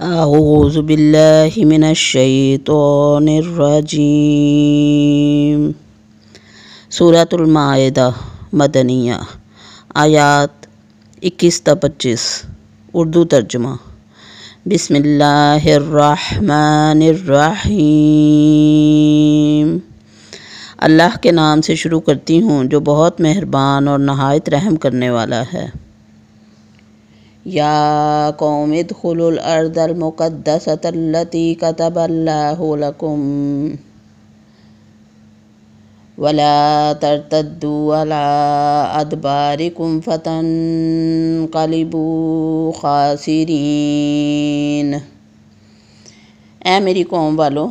اعوذ باللہ من الشیطان الرجیم۔ سورۃ المائدہ مدنیہ، آیات 21 تا 25، اردو ترجمہ۔ بسم اللہ الرحمن الرحیم۔ اللہ کے نام سے شروع کرتی ہوں جو بہت مہربان اور نہایت رحم کرنے والا ہے۔ یا قوم ادخلوا الارض المقدسۃ التی کتب اللہ لکم ولا ترتدوا علی ادبارکم فتنقلبوا خاسرین۔ اے میری قوم والو،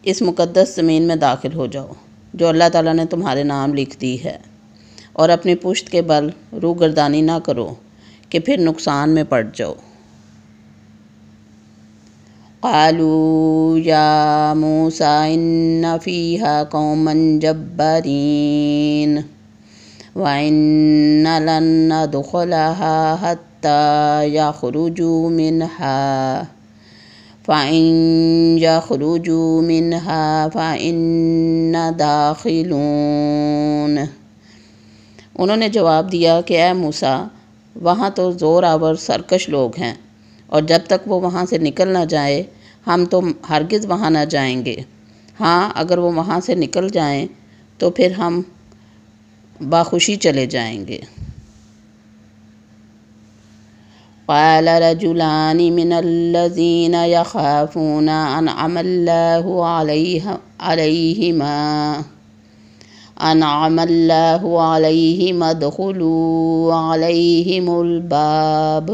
اس مقدس زمین میں داخل ہو جاؤ جو اللہ تعالیٰ نے تمہارے نام لکھ دی ہے، اور اپنی پشت کے بل روگردانی نہ کرو کہ پھر نقصان میں پڑ جاؤ۔ قالوا یا موسیٰ ان فیہا قوما جبارین وَإِنَّ لَن نَّدْخُلَهَا حَتَّى يَخْرُجُوا مِنْهَا فَإِن يَخْرُجُوا مِنْهَا فَإِنَّا دَاخِلُونَ۔ انہوں نے جواب دیا کہ اے موسیٰ، وہاں تو زور آور سرکش لوگ ہیں، اور جب تک وہ وہاں سے نکل نہ جائے ہم تو ہرگز وہاں نہ جائیں گے۔ ہاں، اگر وہ وہاں سے نکل جائیں تو پھر ہم باخوشی چلے جائیں گے۔ قال رجلان من الذین یخافون انعم اللہ علیہم ادخلوا علیہم الباب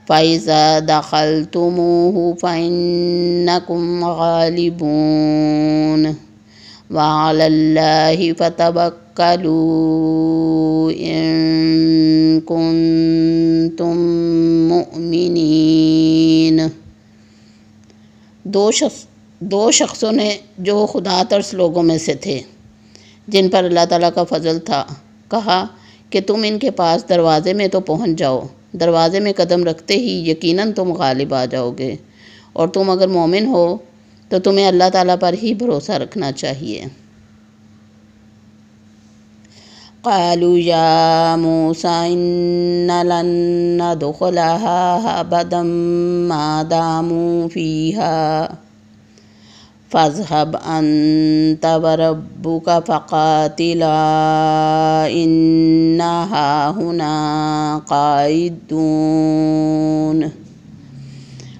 فَإِذَا دَخَلْتُمُوهُ فَإِنَّكُمْ غَالِبُونَ وَعَلَى اللَّهِ فَتَوَكَّلُوا إِن كُنتُم مُّؤْمِنِينَ۔ دو شخصوں نے جو خدا ترس لوگوں میں سے تھے، جن پر اللہ تعالیٰ کا فضل تھا، کہا کہ تم ان کے پاس دروازے میں تو پہنچ جاؤ، دروازے میں قدم رکھتے ہی یقیناً تم غالب آ جاؤ گے، اور تم اگر مومن ہو تو تمہیں اللہ تعالیٰ پر ہی بھروسہ رکھنا چاہیے۔ قالوا یا موسیٰ ان لن ندخلها ابدا ما داموا فیہا فاذهب انت وربک فقاتلا انا ہاہنا قاعدون۔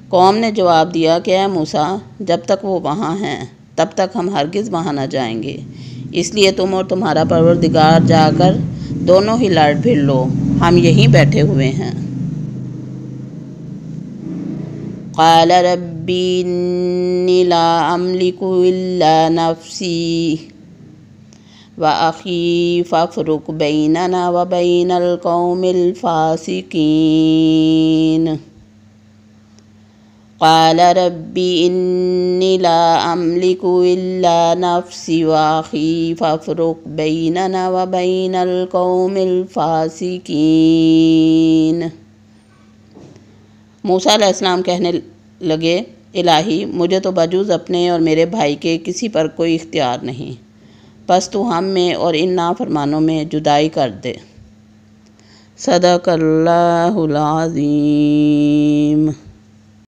قوم نے جواب دیا کہ اے موسیٰ، جب تک وہ وہاں ہیں تب تک ہم ہرگز وہاں نہ جائیں گے، اس لیے تم اور تمہارا پروردگار جا کر دونوں ہی لڑ بھڑ لو، ہم یہیں بیٹھے ہوئے ہیں۔ قال رب انی لا املک الا نفسی وأخی فافرق بیننا وبین القوم الفاسقین۔ قال رب انی لا املک الا نفسی وأخی فافرق بیننا وبین القوم الفاسقین۔ موسیٰ علیہ السلام کہنے لگے، الہی، مجھے تو بجز اپنے اور میرے بھائی کے کسی پر کوئی اختیار نہیں، پس تو ہم میں اور ان نافرمانوں میں جدائی کر دے۔ صدق اللہ العظیم۔